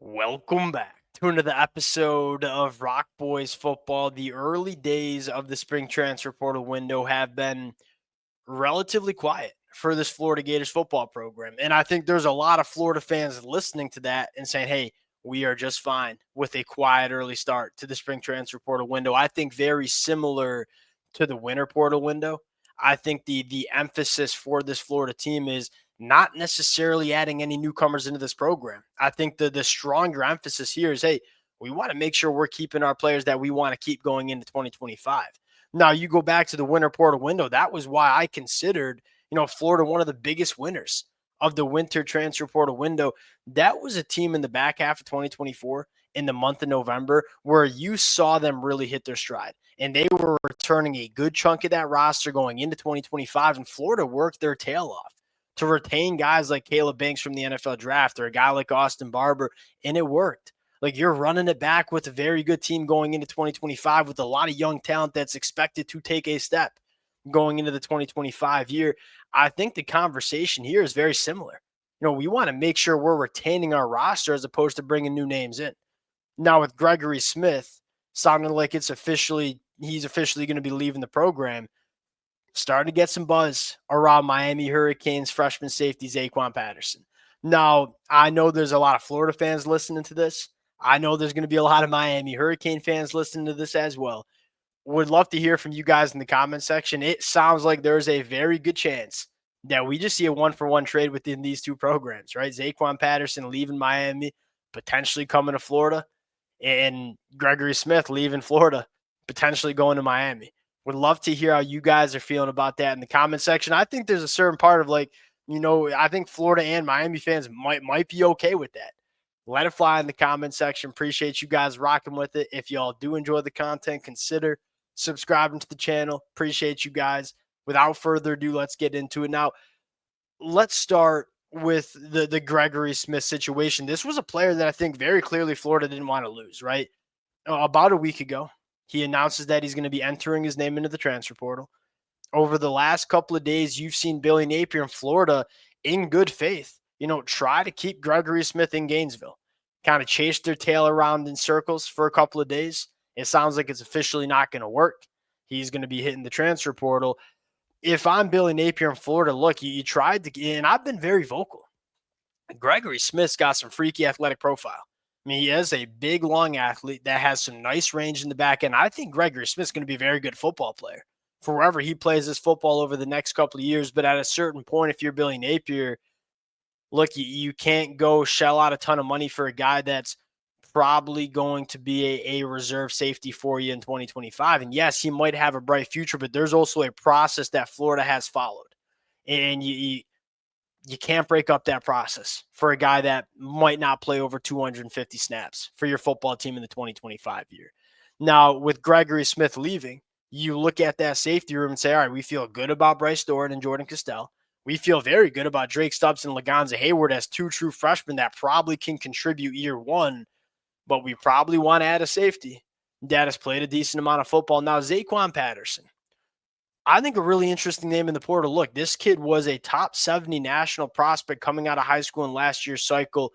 Welcome back to another episode of Rock Boys Football. The early days of the spring transfer portal window have been relatively quiet for this Florida Gators football program. And I think there's a lot of Florida fans listening to that and saying, hey, we are just fine with a quiet early start to the spring transfer portal window. I think very similar to the winter portal window. I think the emphasis for this Florida team is not necessarily adding any newcomers into this program. I think the stronger emphasis here is, hey, we want to make sure we're keeping our players that we want to keep going into 2025. Now, you go back to the winter portal window. That was why I considered, Florida one of the biggest winners of the winter transfer portal window. That was a team in the back half of 2024 in the month of November where you saw them really hit their stride. And they were returning a good chunk of that roster going into 2025. And Florida worked their tail off to retain guys like Caleb Banks from the NFL draft or a guy like Austin Barber. And it worked. Like, you're running it back with a very good team going into 2025 with a lot of young talent that's expected to take a step going into the 2025 year. I think the conversation here is very similar. We want to make sure we're retaining our roster as opposed to bringing new names in. Now, with Gregory Smith sounding like he's officially going to be leaving the program, starting to get some buzz around Miami Hurricanes freshman safety Zaquan Patterson. Now, I know there's a lot of Florida fans listening to this. I know there's going to be a lot of Miami Hurricane fans listening to this as well. Would love to hear from you guys in the comment section. It sounds like there's a very good chance that we just see a one-for-one trade within these two programs, right? Zaquan Patterson leaving Miami, potentially coming to Florida, and Gregory Smith leaving Florida, potentially going to Miami. Would love to hear how you guys are feeling about that in the comment section. I think there's a certain part of I think Florida and Miami fans might be okay with that. Let it fly in the comment section. Appreciate you guys rocking with it. If y'all do enjoy the content, consider subscribing to the channel. Appreciate you guys. Without further ado, let's get into it. Now, let's start with the Gregory Smith situation. This was a player that I think very clearly Florida didn't want to lose, right? About a week ago, he announces that he's going to be entering his name into the transfer portal. Over the last couple of days, you've seen Billy Napier in Florida in good faith, try to keep Gregory Smith in Gainesville, kind of chase their tail around in circles for a couple of days. It sounds like it's officially not going to work. He's going to be hitting the transfer portal. If I'm Billy Napier in Florida, look, you tried to, and I've been very vocal. Gregory Smith's got some freaky athletic profile. I mean, he is a big, long athlete that has some nice range in the back end. I think Gregory Smith's going to be a very good football player for wherever he plays this football over the next couple of years. But at a certain point, if you're Billy Napier, look, you can't go shell out a ton of money for a guy that's probably going to be a reserve safety for you in 2025. And yes, he might have a bright future, but there's also a process that Florida has followed. And you can't break up that process for a guy that might not play over 250 snaps for your football team in the 2025 year. Now, with Gregory Smith leaving, you look at that safety room and say, all right, we feel good about Bryce Doran and Jordan Castell. We feel very good about Drake Stubbs and Lagonza Hayward as two true freshmen that probably can contribute year one, but we probably want to add a safety that has played a decent amount of football. Now, Zaquan Patterson, I think a really interesting name in the portal. Look, this kid was a top 70 national prospect coming out of high school in last year's cycle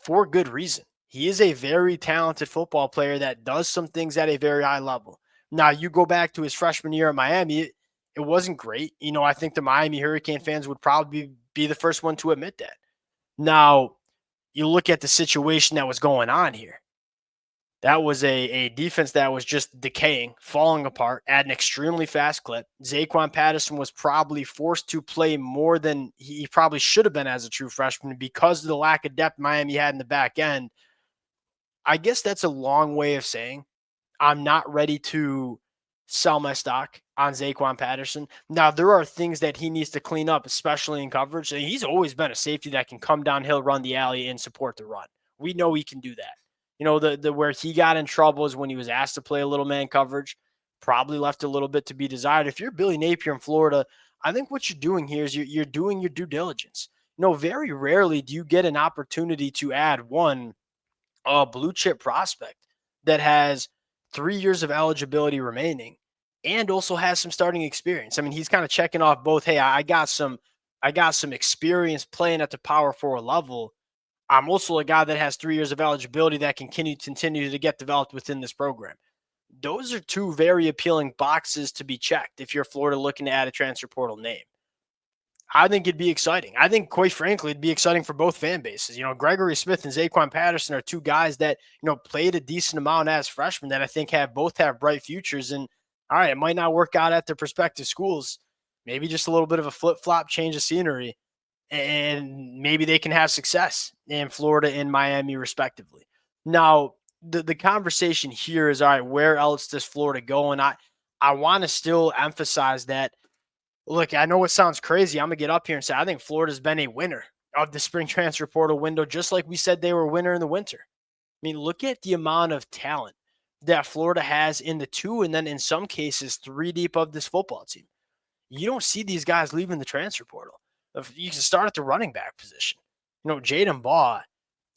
for good reason. He is a very talented football player that does some things at a very high level. Now, you go back to his freshman year at Miami, it wasn't great. I think the Miami Hurricane fans would probably be the first one to admit that. Now, you look at the situation that was going on here. That was a defense that was just decaying, falling apart at an extremely fast clip. Zaquan Patterson was probably forced to play more than he probably should have been as a true freshman because of the lack of depth Miami had in the back end. I guess that's a long way of saying I'm not ready to sell my stock on Zaquan Patterson. Now, there are things that he needs to clean up, especially in coverage. And he's always been a safety that can come downhill, run the alley, and support the run. We know he can do that. The where he got in trouble is when he was asked to play a little man coverage, probably left a little bit to be desired. If you're Billy Napier in Florida, I think what you're doing here is you're doing your due diligence. Very rarely do you get an opportunity to add one blue chip prospect that has 3 years of eligibility remaining and also has some starting experience. I mean, he's kind of checking off both. Hey, I got some experience playing at the power forward level. I'm also a guy that has 3 years of eligibility that can continue to get developed within this program. Those are two very appealing boxes to be checked if you're Florida looking to add a transfer portal name. I think it'd be exciting. I think, quite frankly, it'd be exciting for both fan bases. Gregory Smith and Zaquan Patterson are two guys that, played a decent amount as freshmen that I think both have bright futures. And all right, it might not work out at their prospective schools. Maybe just a little bit of a flip flop, change of scenery, and maybe they can have success in Florida and Miami, respectively. Now, the conversation here is, all right, where else does Florida go? And I want to still emphasize that. Look, I know it sounds crazy. I'm gonna get up here and say I think Florida's been a winner of the spring transfer portal window, just like we said they were a winner in the winter. I mean, look at the amount of talent that Florida has in the two, and then in some cases, three deep of this football team. You don't see these guys leaving the transfer portal. You can start at the running back position. Jaden Baugh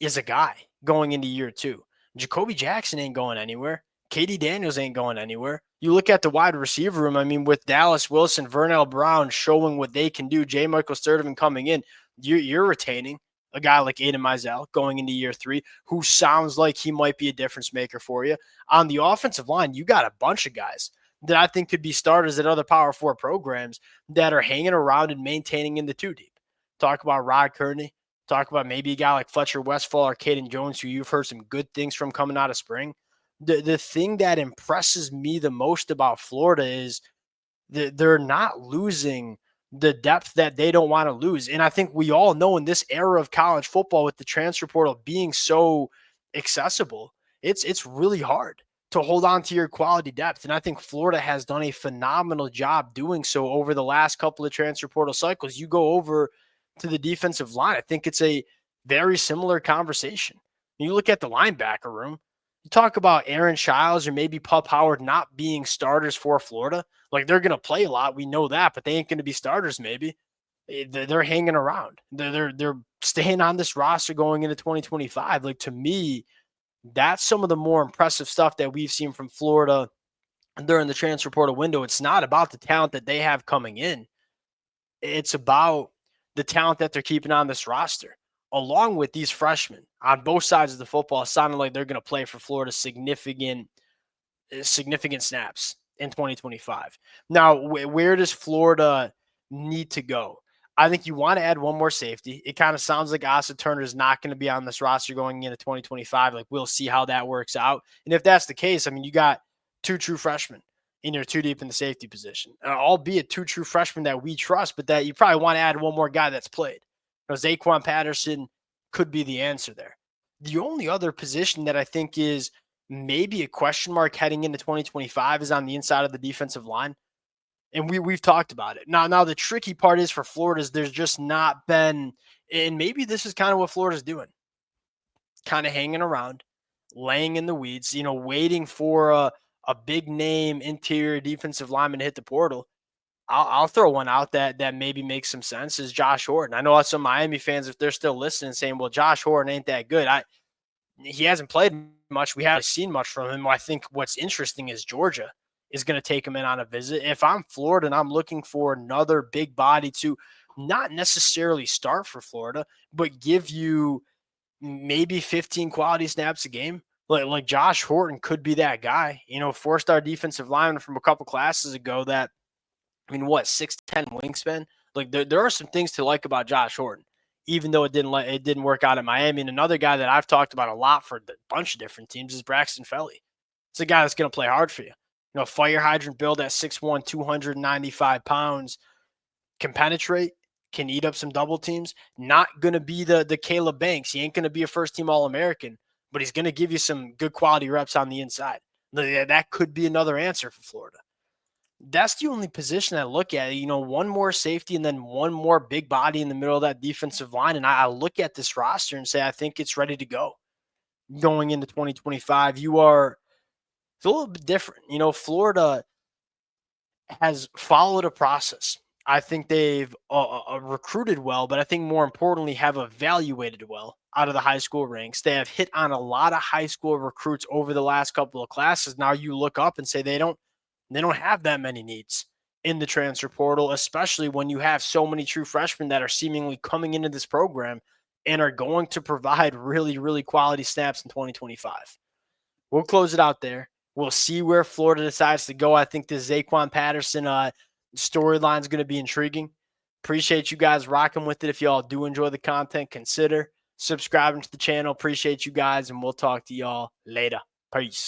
is a guy going into year two. Jacoby Jackson ain't going anywhere. Katie Daniels ain't going anywhere. You look at the wide receiver room, I mean, with Dallas Wilson, Vernell Brown showing what they can do, J. Michael Sturdivant coming in, you're retaining a guy like Aiden Mizell going into year three, who sounds like he might be a difference maker for you. On the offensive line, you got a bunch of guys that I think could be starters at other Power 4 programs that are hanging around and maintaining in the two deep. Talk about Rod Kearney. Talk about maybe a guy like Fletcher Westfall or Caden Jones, who you've heard some good things from coming out of spring. The thing that impresses me the most about Florida is that they're not losing the depth that they don't want to lose. And I think we all know in this era of college football, with the transfer portal being so accessible, it's really hard to hold on to your quality depth. And I think Florida has done a phenomenal job doing so over the last couple of transfer portal cycles. You go over to the defensive line, I think it's a very similar conversation. You look at the linebacker room, you talk about Aaron Childs or maybe Pup Howard not being starters for Florida. Like, they're going to play a lot. We know that, but they ain't going to be starters maybe. They're hanging around. They're staying on this roster going into 2025. Like, to me, that's some of the more impressive stuff that we've seen from Florida during the transfer portal window. It's not about the talent that they have coming in. It's about the talent that they're keeping on this roster, along with these freshmen on both sides of the football, sounding like they're going to play for Florida significant snaps in 2025. Now, where does Florida need to go? I think you want to add one more safety. It kind of sounds like Asa Turner is not going to be on this roster going into 2025. Like, we'll see how that works out. And if that's the case, I mean, you got two true freshmen in your two deep in the safety position, albeit two true freshmen that we trust, but that you probably want to add one more guy that's played. Zaquan Patterson could be the answer there. The only other position that I think is maybe a question mark heading into 2025 is on the inside of the defensive line. And we've talked about it. Now the tricky part is for Florida is there's just not been, and maybe this is kind of what Florida's doing, kind of hanging around, laying in the weeds, waiting for a big name interior defensive lineman to hit the portal. I'll throw one out that maybe makes some sense is Josh Horton. I know some Miami fans, if they're still listening, saying, well, Josh Horton ain't that good. He hasn't played much. We haven't seen much from him. I think what's interesting is Georgia is going to take him in on a visit. If I'm Florida and I'm looking for another big body to not necessarily start for Florida, but give you maybe 15 quality snaps a game, like Josh Horton could be that guy. 4-star defensive lineman from a couple classes ago that, 6'10" wingspan. Like, there are some things to like about Josh Horton, even though it didn't work out at Miami. And another guy that I've talked about a lot for a bunch of different teams is Braxton Felly. It's a guy that's going to play hard for you. Fire hydrant build at 6'1", 295 pounds, can penetrate, can eat up some double teams. Not going to be the Caleb Banks. He ain't going to be a first-team All-American, but he's going to give you some good quality reps on the inside. That could be another answer for Florida. That's the only position I look at. One more safety and then one more big body in the middle of that defensive line. And I look at this roster and say, I think it's ready to go going into 2025. It's a little bit different. Florida has followed a process. I think they've recruited well, but I think more importantly have evaluated well out of the high school ranks. They have hit on a lot of high school recruits over the last couple of classes. Now you look up and say they don't have that many needs in the transfer portal, especially when you have so many true freshmen that are seemingly coming into this program and are going to provide really, really quality snaps in 2025. We'll close it out there. We'll see where Florida decides to go. I think this Zaquan Patterson storyline is going to be intriguing. Appreciate you guys rocking with it. If y'all do enjoy the content, consider subscribing to the channel. Appreciate you guys, and we'll talk to y'all later. Peace.